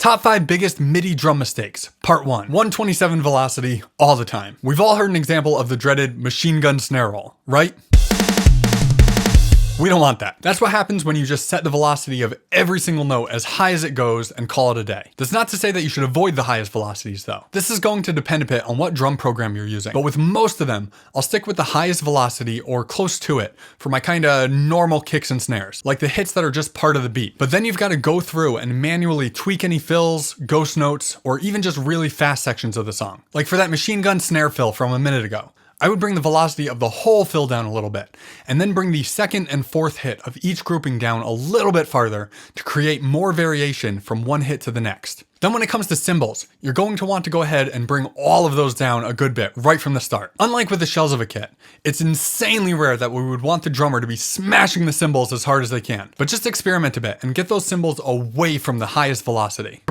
Top 5 biggest MIDI drum mistakes. Part 1. 127 velocity all the time. We've all heard an example of the dreaded machine gun snare roll, right? We don't want that. That's what happens when you just set the velocity of every single note as high as it goes and call it a day. That's not to say that you should avoid the highest velocities though. This is going to depend a bit on what drum program you're using. But with most of them, I'll stick with the highest velocity or close to it for my kinda normal kicks and snares, like the hits that are just part of the beat. But then you've got to go through and manually tweak any fills, ghost notes, or even just really fast sections of the song. Like for that machine gun snare fill from a minute ago. I would bring the velocity of the whole fill down a little bit, and then bring the second and fourth hit of each grouping down a little bit farther to create more variation from one hit to the next. Then when it comes to cymbals, you're going to want to go ahead and bring all of those down a good bit right from the start. Unlike with the shells of a kit, it's insanely rare that we would want the drummer to be smashing the cymbals as hard as they can. But just experiment a bit and get those cymbals away from the highest velocity.